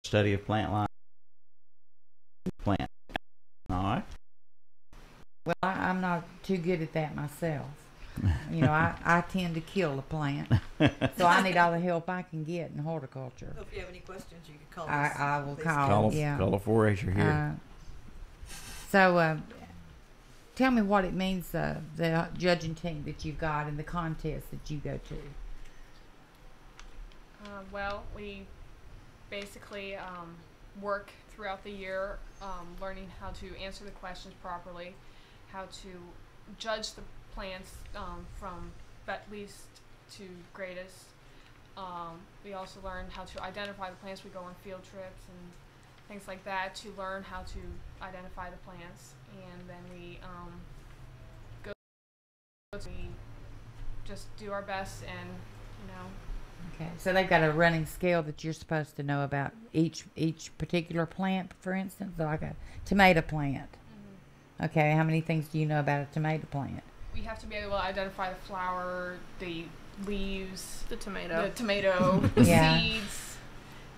study of plant life. Plant. All right. Well, I'm not too good at that myself. You know, I tend to kill a plant, so I need all the help I can get in horticulture. So if you have any questions, you can call us. I will Please call. Call a 4-H'er here. So, tell me what it means, the judging team that you've got and the contest that you go to. Well, we basically work throughout the year learning how to answer the questions properly, how to judge the plants from least to greatest. We also learn how to identify the plants. We go on field trips and things like that to learn how to identify the plants, and then we just do our best, and Okay, so they've got a running scale that you're supposed to know about each particular plant, for instance, like a tomato plant. Okay, how many things do you know about a tomato plant? we have to be able to identify the flower, the leaves, the tomato, the Yeah. seeds.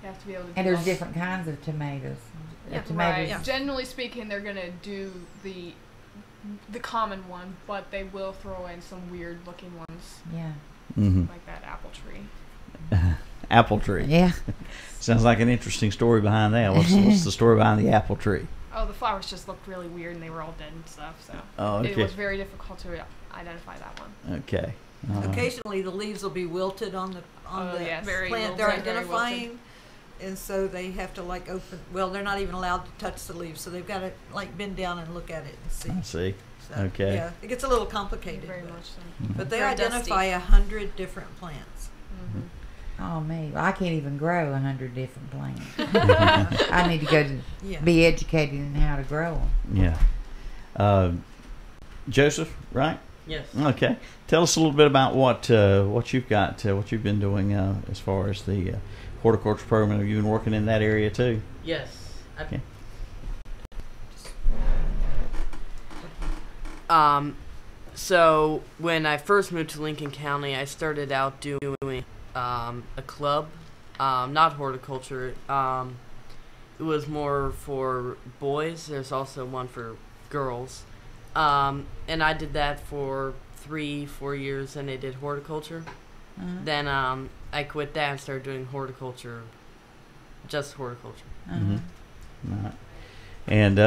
You have to be able to. And there's different kinds of tomatoes. Yeah, tomatoes. Right. Yeah. Generally speaking, they're gonna do the common one, but they will throw in some weird looking ones. Yeah. Like that apple tree. Apple tree. Yeah. Sounds like an interesting story behind that. What's the story behind the apple tree? Oh, the flowers just looked really weird and they were all dead and stuff, so it okay. was very difficult to identify that one. Okay. Occasionally, the leaves will be wilted on the yes. Very plant wilted, they're very identifying, and so they have to like open. Well, they're not even allowed to touch the leaves, so they've got to like bend down and look at it and see. I see. So, Okay. Yeah, it gets a little complicated. Very but, much so. but they Very identify dusty. 100 different plants. Oh me, well, I can't even grow 100 different plants. I need to go to Yeah. be educated in how to grow them. Yeah. Joseph, right? Yes. Okay. Tell us a little bit about what you've got, what you've been doing as far as the horticulture program. Have you been working in that area too? Yes. Okay. So when I first moved to Lincoln County, I started out doing a club, not horticulture. It was more for boys. There's also one for girls. And I did that for 3-4 years, and I did horticulture. Then I quit that and started doing horticulture, just horticulture. All right. And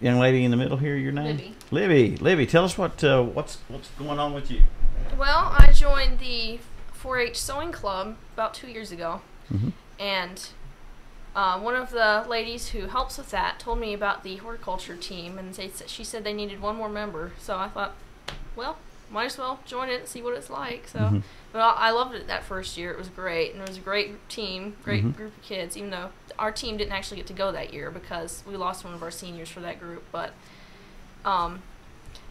young lady in the middle here, your name? Libby. Libby, tell us what's going on with you. Well, I joined the 4-H sewing club about 2 years ago, and one of the ladies who helps with that told me about the horticulture team, and she said they needed one more member. So I thought, well, might as well join it and see what it's like. So, but I loved it that first year. It was great, and it was a great team, great group of kids. Even though our team didn't actually get to go that year because we lost one of our seniors for that group, but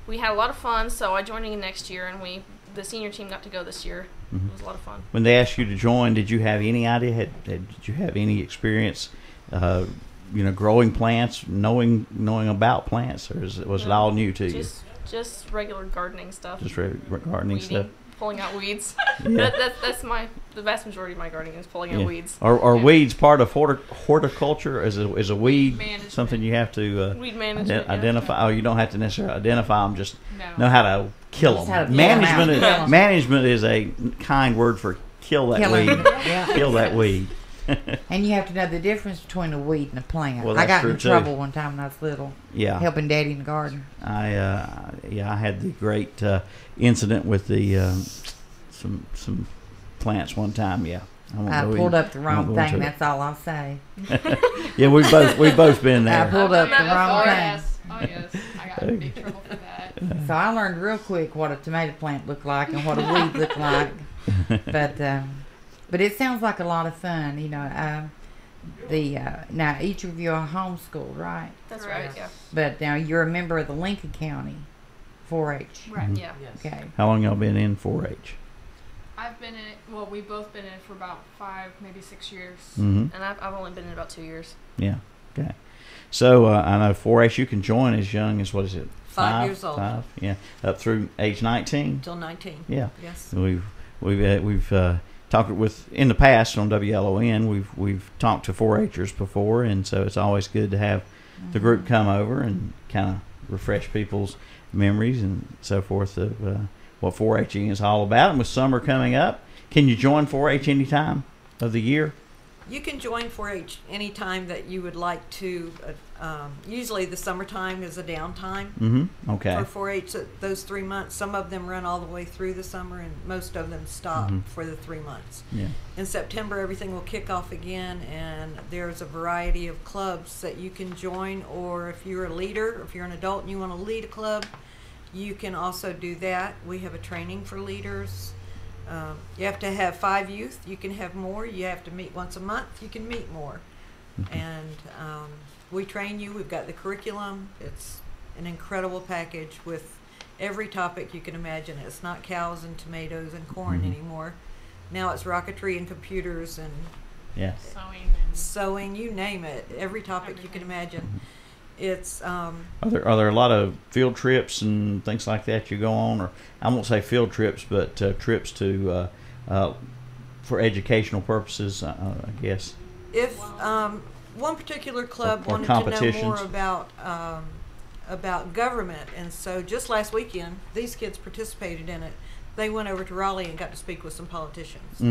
we had a lot of fun. So I joined in next year, and the senior team got to go this year. It was a lot of fun. When they asked you to join, did you have any idea? Did you have any experience? Growing plants, knowing about plants, or was it all new to you? Just regular gardening stuff. Just regular gardening Weeding, stuff. pulling out weeds. Yeah. That's the vast majority of my gardening is pulling out weeds. Are weeds part of horticulture? Is a weed Management. something you have to Weed management. identify? Oh, you don't have to necessarily identify them. Just know how to kill Just how them. to kill 'em out. Kill 'em. Management is a kind word for kill that Killing. weed. Yeah. Kill that weed. And you have to know the difference between a weed and a plant. Well, I that's got true, in too. trouble one time when I was little, Yeah. helping Daddy in the garden. I had the great incident with the some plants one time. Yeah, I pulled up the wrong thing. That's all I'll say. Yeah, we've both been there. I pulled up the wrong thing. Yes. Oh yes. I got in big trouble for that. So I learned real quick what a tomato plant looked like and what a weed looked like. But it sounds like a lot of fun. Now each of you are homeschooled, right? That's right. Yeah. But now you're a member of the Lincoln County 4-H. Right. Yeah. Yes. Okay. How long y'all been in 4-H? I've been in it. Well, we've both been in it for about 5, maybe 6 years. Mm-hmm. And I've only been in about 2 years. Yeah. Okay. So I know 4-H you can join as young as what is it? 5 years old. 5. Yeah. Up through age 19. Until 19. Yeah. Yes. We've talked with in the past on WLON. We've talked to 4-Hers before, and so it's always good to have the group come over and kind of refresh people's memories and so forth of what 4-Hing is all about. And with summer coming up, can you join 4-H any time of the year? You can join 4-H anytime that you would like to. Usually the summertime is a downtime Okay. for 4-H. Those 3 months, some of them run all the way through the summer, and most of them stop for the 3 months. Yeah. In September, everything will kick off again, and there's a variety of clubs that you can join, or if you're a leader, if you're an adult and you want to lead a club, you can also do that. We have a training for leaders. You have to have 5 youth. You can have more. You have to meet once a month. You can meet more. And we train you. We've got the curriculum. It's an incredible package with every topic you can imagine. It's not cows and tomatoes and corn anymore. Now it's rocketry and computers and sewing, you name it. Every topic you can imagine. It's Are there a lot of field trips and things like that you go on, or I won't say field trips, but trips to for educational purposes, I guess. if one particular club Or wanted to know competitions. more about government, and so just last weekend these kids participated in it. They went over to Raleigh and got to speak with some politicians.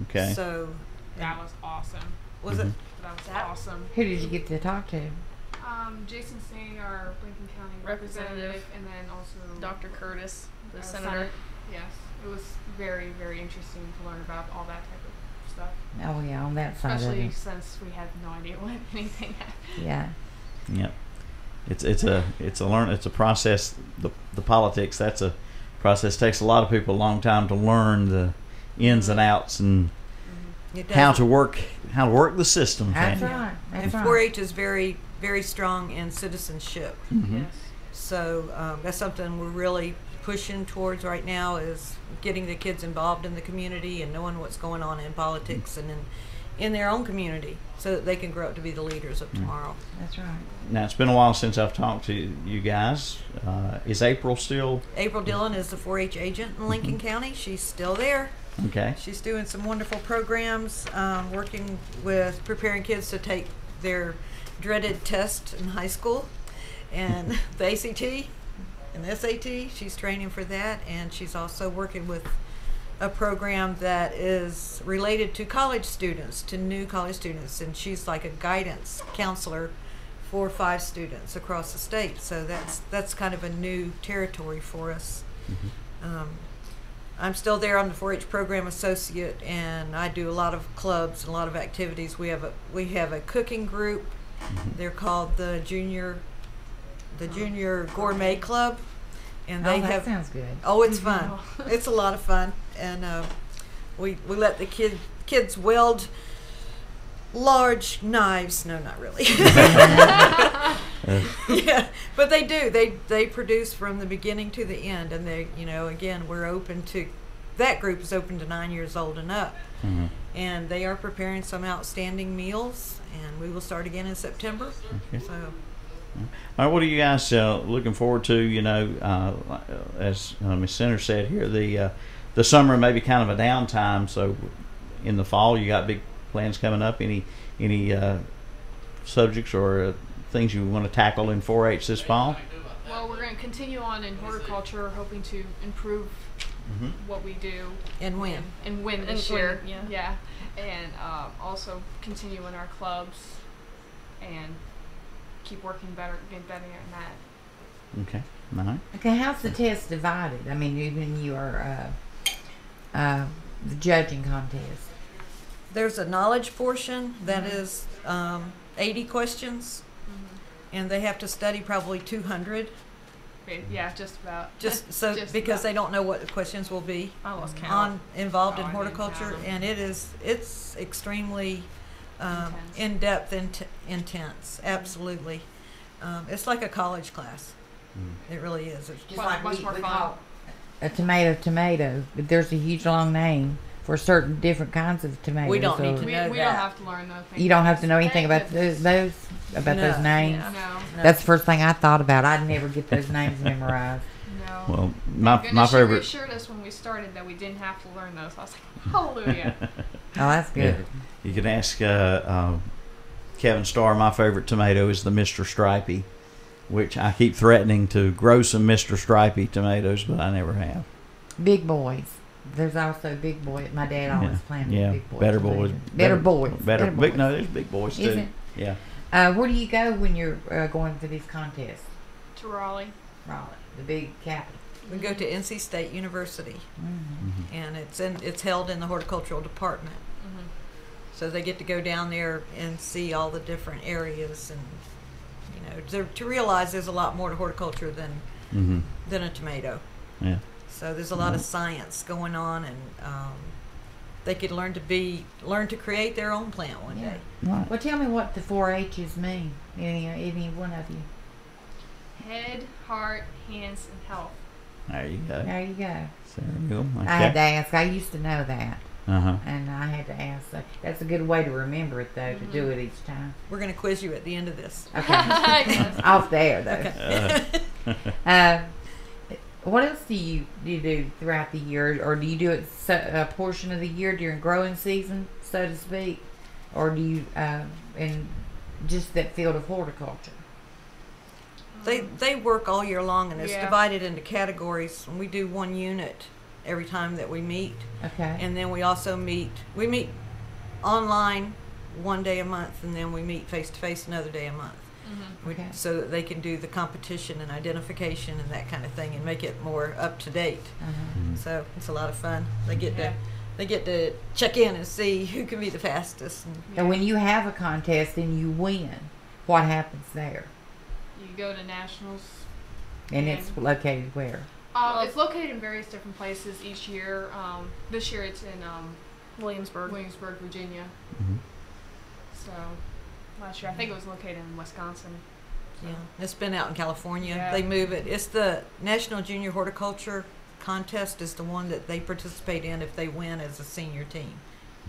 Okay. So That was awesome. was it? That was awesome. Who did you get to talk to? Jason Singh, our Lincoln County Representative. and then also Dr. Curtis, the Senate. senator. Yes, it was very, very interesting to learn about all that type of stuff. Oh yeah, on that side of Especially it. since we had no idea what anything had. Yeah. Yep. It's a process. The politics, that's a process. Takes a lot of people a long time to learn the ins and outs and It does. how to work the system. That's Fanny. right. And That's 4-H is very, very strong in citizenship. Mhm. Yes. So that's something we're really pushing towards right now, is getting the kids involved in the community and knowing what's going on in politics and in their own community, so that they can grow up to be the leaders of tomorrow. That's right. Now it's been a while since I've talked to you guys. Is April still April Dillon is the 4-H agent in Lincoln County. She's still there. okay? She's doing some wonderful programs, working with preparing kids to take their dreaded test in high school, and the ACT and the SAT. She's training for that, and she's also working with a program that is related to college students, to new college students, and she's like a guidance counselor for 5 students across the state. So that's kind of a new territory for us. I'm still there. I'm the 4-H program associate, and I do a lot of clubs and a lot of activities. We have a cooking group. They're called the Junior Gourmet Club, and they Oh, that have. sounds good. Oh, it's fun. It's a lot of fun, and we let the kids weld large knives. No, not really. Yeah, but they do. They produce from the beginning to the end, and they, again, we're open to. That group is open to 9 years old and up, and they are preparing some outstanding meals, and we will start again in September. Okay. So. All right, what are you guys looking forward to? As Ms. Center said here, the summer may be kind of a downtime. So, in the fall, you got big plans coming up. Any subjects or things you want to tackle in 4-H this fall? Well, we're going to continue on in horticulture, hoping to improve what we do And when? and win And this win, year. yeah. And also continue in our clubs and keep working better, getting better in that. Okay. All right. Okay, how's the test divided? I mean, even your the judging contest. There's a knowledge portion that is 80 questions, and they have to study probably 200. Yeah, just about. Just so Just because about. they don't know what the questions will be I lost count. involved in Oh, I didn't horticulture, count 'em. and it's extremely Intense. in depth and intense. Absolutely, it's like a college class. It really is. It's Just Well, like much we more fun. call a tomato, but there's a huge long name for certain different kinds of tomatoes. We don't need so to We know don't that. have to learn those things. You don't have to know anything about those No. names. Yeah. No. No. That's the first thing I thought about. I'd never get those names memorized. No. Well, Thank my goodness she favorite. reassured us when we started that we didn't have to learn those. I was like, hallelujah. Oh, that's good. Yeah. You can ask Kevin Starr. My favorite tomato is the Mr. Stripey, which I keep threatening to grow some Mr. Stripey tomatoes, but I never have. Big boys. There's also big boy. My dad always planted big boys. Better boys. Better boys. Better boys. big. No, there's big boys Is too. it? Yeah. Where do you go when you're going for these contests? To Raleigh. Raleigh, the big capital. We go to NC State University, Mm-hmm. and it's held in the horticultural department. Mm-hmm. So they get to go down there and see all the different areas, and to realize there's a lot more to horticulture than a tomato. Yeah. So there's a lot of science going on, and they could learn to create their own plant one day. Right. Well, tell me what the 4-H's mean. Any one of you. Head, heart, hands, and health. There you go. There you go. So there you go. Okay. I had to ask. I used to know that, Uh-huh. and I had to ask. That's a good way to remember it, though, to do it each time. We're going to quiz you at the end of this. Okay. Yes. Off there, though. What else do you do throughout the year, or do you do it a portion of the year during growing season, so to speak, or do you in just that field of horticulture? They work all year long, and it's Yeah. divided into categories. And we do one unit every time that we meet, Okay. and then we also meet online one day a month, and then we meet face to face another day a month. Okay. So that they can do the competition and identification and that kind of thing, and make it more up to date. Uh-huh. So it's a lot of fun. They get Yeah. to check in and see who can be the fastest. And And when you have a contest and you win, what happens there? You go to nationals. And it's located where? It's located in various different places each year. This year it's in Williamsburg. Williamsburg, Virginia. Mhm. So last year I think it was located in Wisconsin. yeah, it's been out in California. Yeah. They move it. It's the National Junior Horticulture Contest is the one that they participate in if they win as a senior team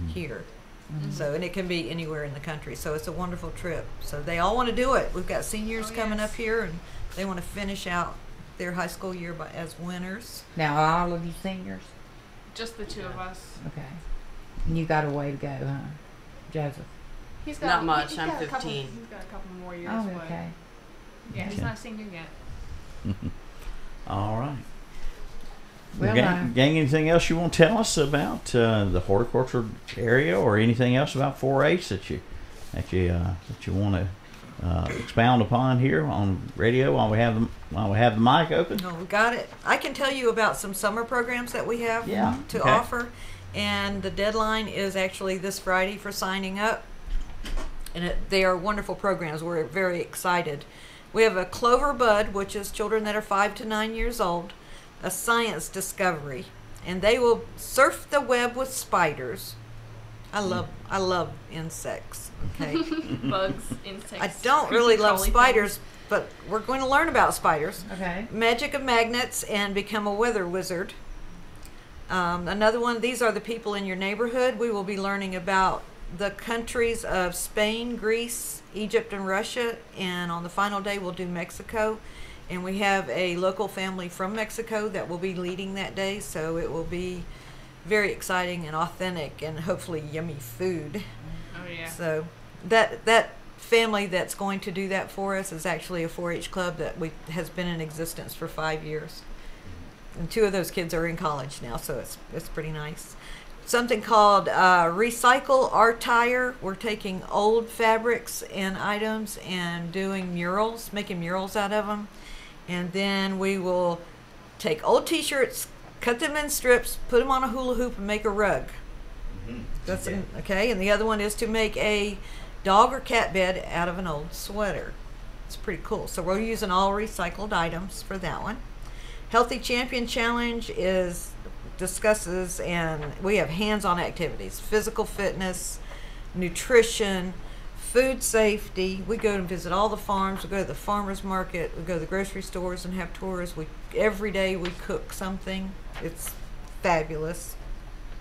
here. Mhm. So, and it can be anywhere in the country. So it's a wonderful trip. So they all want to do it. We've got seniors Oh, coming yes. up here, and they want to finish out their high school year as winners. Now, are all of you seniors? Just the two of us. Okay. And you got a way to go, huh, Joseph? He's Not much, he's I'm got a couple- 15. He's got a couple more years. Oh, but okay. Yeah, he's Okay. not a senior yet. All right. Well, gang, anything else you want to tell us about the horticulture area, or anything else about 4-H that you want to expound upon here on radio while we have the mic open? No, we got it. I can tell you about some summer programs that we have to okay. offer, and the deadline is actually this Friday for signing up. And they are wonderful programs. We're very excited. We have a Clover Bud, which is children that are 5 to 9 years old, a science discovery, and they will surf the web with spiders. I love insects. Okay. Bugs, insects. I don't creepy really love crawly spiders, things. but we're going to learn about spiders. Okay. Magic of magnets and become a weather wizard. Another one, these are the people in your neighborhood. We will be learning about the countries of Spain, Greece, Egypt, and Russia. And on the final day, we'll do Mexico. And we have a local family from Mexico that will be leading that day. So it will be very exciting and authentic, and hopefully yummy food. Oh yeah. So that family that's going to do that for us is actually a 4-H club that has been in existence for 5 years, and 2 of those kids are in college now, so it's pretty nice. Something called Recycle Our Tire. We're taking old fabrics and items and doing murals, making murals out of them, and then we will take old T-shirts, cut them in strips, put them on a hula hoop, and make a rug. That's okay. And the other one is to make a dog or cat bed out of an old sweater. It's pretty cool. So we're using all recycled items for that one. Healthy Champion Challenge discusses, and we have hands-on activities, physical fitness, nutrition, food safety. We go and visit all the farms. We go to the farmers market. We go to the grocery stores and have tours. Every day we cook something. It's fabulous.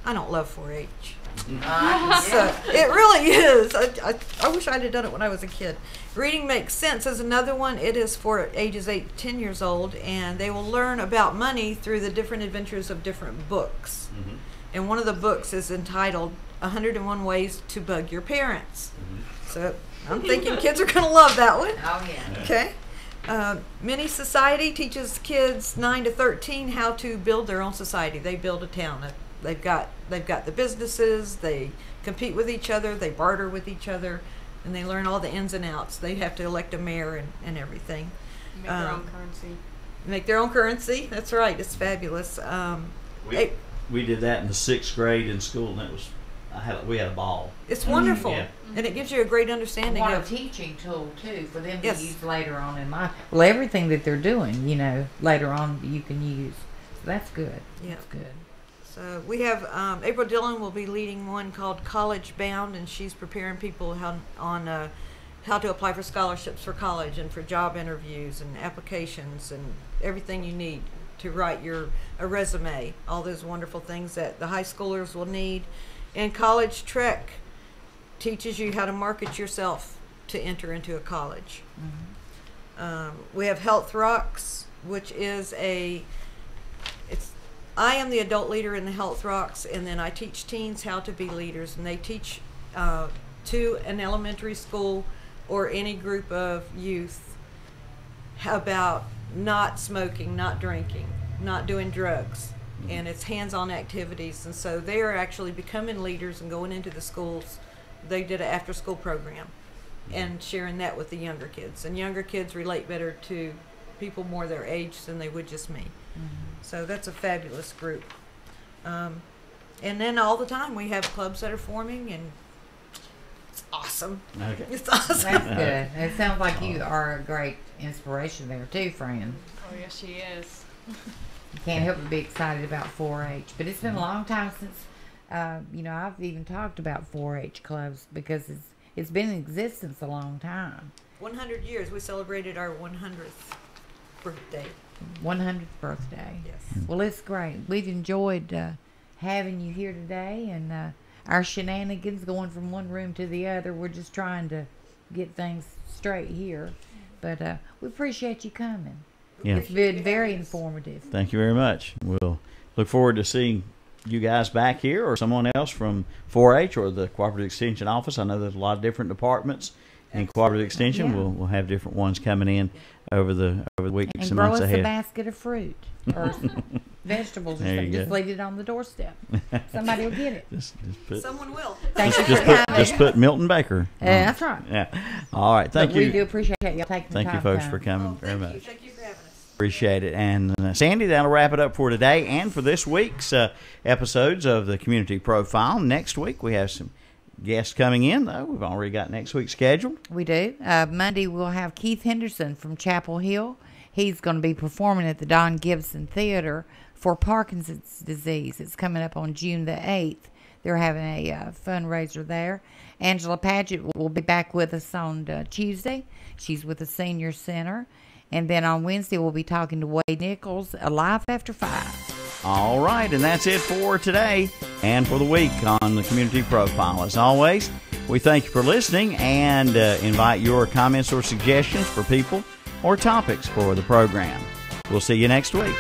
I don't love 4-H. So it really is. I wish I'd have done it when I was a kid. Reading Makes Sense is another one. It is for ages 8 to 10 years old, and they will learn about money through the different adventures of different books. Mm-hmm. And one of the books is entitled 101 Ways to Bug Your Parents. Mm-hmm. So I'm thinking kids are going to love that one. Oh, yeah. Okay. Mini Society teaches kids 9 to 13 how to build their own society. They build a town. They've got the businesses. They compete with each other. They barter with each other, and they learn all the ins and outs. They have to elect a mayor and everything. Make their own currency. Make their own currency. That's right. It's fabulous. We did that in the 6th grade in school, and we had a ball. It's wonderful, yeah. And it gives you a great understanding What a of teaching tool too for them Yes. to use later on in life. Well, everything that they're doing, later on you can use. So that's good. Yeah. That's good. So we have April Dillon will be leading one called College Bound, and she's preparing people on how to apply for scholarships for college and for job interviews and applications and everything you need to write a resume. All those wonderful things that the high schoolers will need. And College Trek teaches you how to market yourself to enter into a college. Mm-hmm. We have Health Rocks, which is I am the adult leader in the Health Rocks, and then I teach teens how to be leaders, and they teach to an elementary school or any group of youth about not smoking, not drinking, not doing drugs, and it's hands-on activities. And so they are actually becoming leaders and going into the schools. They did an after-school program and sharing that with the younger kids, and younger kids relate better to people more their age than they would just me. Mm-hmm. So that's a fabulous group. And then all the time we have clubs that are forming, and it's awesome. Okay. It's awesome. That's good. It sounds like you are a great inspiration there too, Fran. Oh, yes, she is. You can't help but be excited about 4-H. But it's been a long time since, I've even talked about 4-H clubs because it's been in existence a long time. 100 years. We celebrated our 100th birthday. 100th birthday. Yes. Well, it's great. We've enjoyed having you here today, and our shenanigans going from one room to the other. We're just trying to get things straight here. But we appreciate you coming. Yeah. It's been very informative. Thank you very much. We'll look forward to seeing you guys back here or someone else from 4-H or the Cooperative Extension Office. I know there's a lot of different departments in Cooperative Extension. Yeah. We'll have different ones coming in over the weeks and grow months us ahead. a basket of fruit or vegetables or There you something. Just go. leave it on the doorstep. Somebody will get it. Just put, Someone will. Thank you for coming. just put Milton Baker. That's right. Yeah. All right. Thank But you. we do appreciate y'all taking the Thank time you, folks, to for come. coming very much. Thank you for having us. Appreciate it. And Sandy, that'll wrap it up for today and for this week's episodes of the Community Profile. Next week, we have some guests coming in, though. We've already got next week's scheduled. We do. Monday, we'll have Keith Henderson from Chapel Hill. He's going to be performing at the Don Gibson Theater for Parkinson's disease. It's coming up on June the 8th. They're having a fundraiser there. Angela Padgett will be back with us on Tuesday. She's with the Senior Center. And then on Wednesday, we'll be talking to Wade Nichols, Alive After 5. All right, and that's it for today and for the week on the Community Profile. As always, we thank you for listening and invite your comments or suggestions for people or topics for the program. We'll see you next week.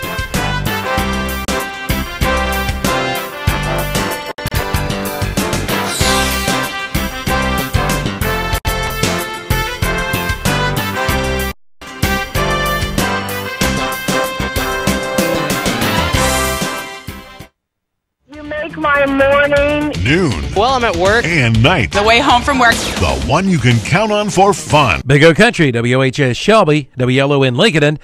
My morning, noon, while I'm at work, and night. the way home from work. The one you can count on for fun. Big O Country, WHS Shelby, WLON Lincoln,